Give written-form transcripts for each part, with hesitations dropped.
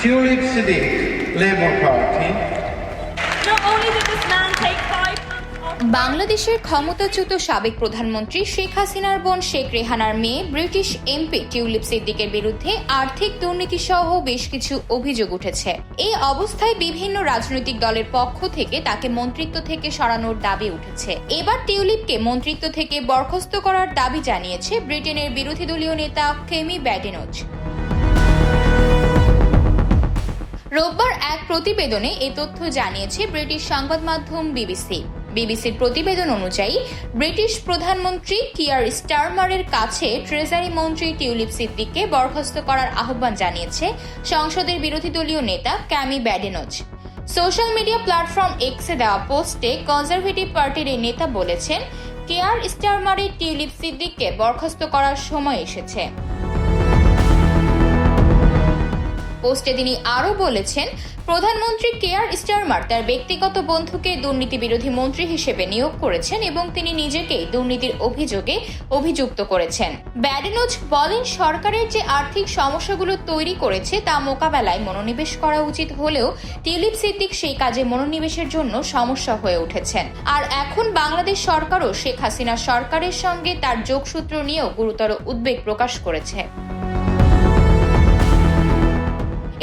Tulip Siddiq, Labour Party. Not only did this man take 5 months off. বাংলাদেশের ক্ষমতাচ্যুত সাবেক প্রধানমন্ত্রী শেখ হাসিনার বোন শেখ রেহানার মেয়ে ব্রিটিশ এমপি টিউলিপ সিদ্দিকের বিরুদ্ধে আর্থিক দুর্নীতি সহ বেশ কিছু অভিযোগ উঠেছে। এই অবস্থায় বিভিন্ন রাজনৈতিক দলের পক্ষ থেকে তাকে মন্ত্রিত্ব থেকে সরানোর দাবি উঠেছে। এবার টিউলিপকে মন্ত্রিত্ব থেকে বরখাস্ত করার দাবি জানিয়েছে ব্রিটেনের বিরোধী দলীয় নেতা কেমি ব্যাডেনোজ। রোববার এক প্রতিবেদনে এই তথ্য জানিয়েছে ব্রিটিশ সংবাদ মাধ্যম বিবিসির প্রতিবেদন অনুযায়ী ব্রিটিশ প্রধানমন্ত্রী কিয়ার স্টারমারের কাছে ট্রেজারি মন্ত্রী টিউলিপ সিদ্দিককে বরখাস্ত করার আহ্বান জানিয়েছে সংসদের বিরোধী দলীয় নেতা ক্যামি ব্যাডেনোজ। সোশ্যাল মিডিয়া প্ল্যাটফর্ম এক্সে দেওয়া পোস্টে কনজারভেটিভ পার্টির এই নেতা বলেছেন, কিয়ার স্টারমারের টিউলিপ সিদ্দিককে বরখাস্ত করার সময় এসেছে। পোস্টে তিনি আরও বলেছেন, প্রধানমন্ত্রী কেয়ার স্টারমার তার ব্যক্তিগত বন্ধুকে দুর্নীতি বিরোধী মন্ত্রী হিসেবে নিয়োগ করেছেন এবং তিনি নিজেকেই দুর্নীতির অভিযোগে অভিযুক্ত করেছেন। ব্যাডেনোজ বলেন, সরকারের যে আর্থিক সমস্যাগুলো তৈরি করেছে তা মোকাবেলায় মনোনিবেশ করা উচিত হলেও টিউলিপ সিদ্দিক সেই কাজে মনোনিবেশের জন্য সমস্যা হয়ে উঠেছেন। আর এখন বাংলাদেশ সরকারও শেখ হাসিনা সরকারের সঙ্গে তার যোগসূত্র নিয়েও গুরুতর উদ্বেগ প্রকাশ করেছে।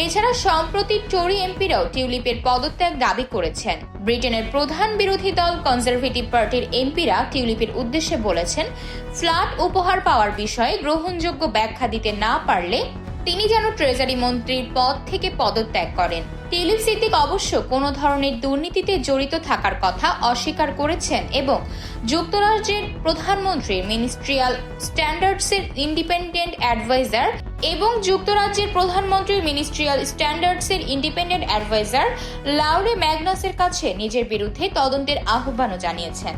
এছাড়া সম্প্রতি টরি এমপিরাও টিউলিপের পদত্যাগ দাবি করেছেন। ব্রিটেনের প্রধান বিরোধী দল কনজারভেটিভ পার্টির এমপিরা টিউলিপের উদ্দেশ্যে বলেছেন, ফ্ল্যাট উপহার পাওয়ার বিষয়ে গ্রহণযোগ্য ব্যাখ্যা দিতে না পারলে তিনি যেন ট্রেজারি মন্ত্রীর পদ থেকে পদত্যাগ করেন। টিউলিপ সিদ্দিক অবশ্য কোনো ধরনের দুর্নীতিতে জড়িত থাকার কথা অস্বীকার করেছেন এবং যুক্তরাজ্যের প্রধানমন্ত্রীর মিনিস্ট্রিয়াল স্ট্যান্ডার্ডসের ইন্ডিপেন্ডেন্ট অ্যাডভাইজার লাউরে ম্যাগনাসের কাছে নিজের বিরুদ্ধে তদন্তের আহ্বানও জানিয়েছেন।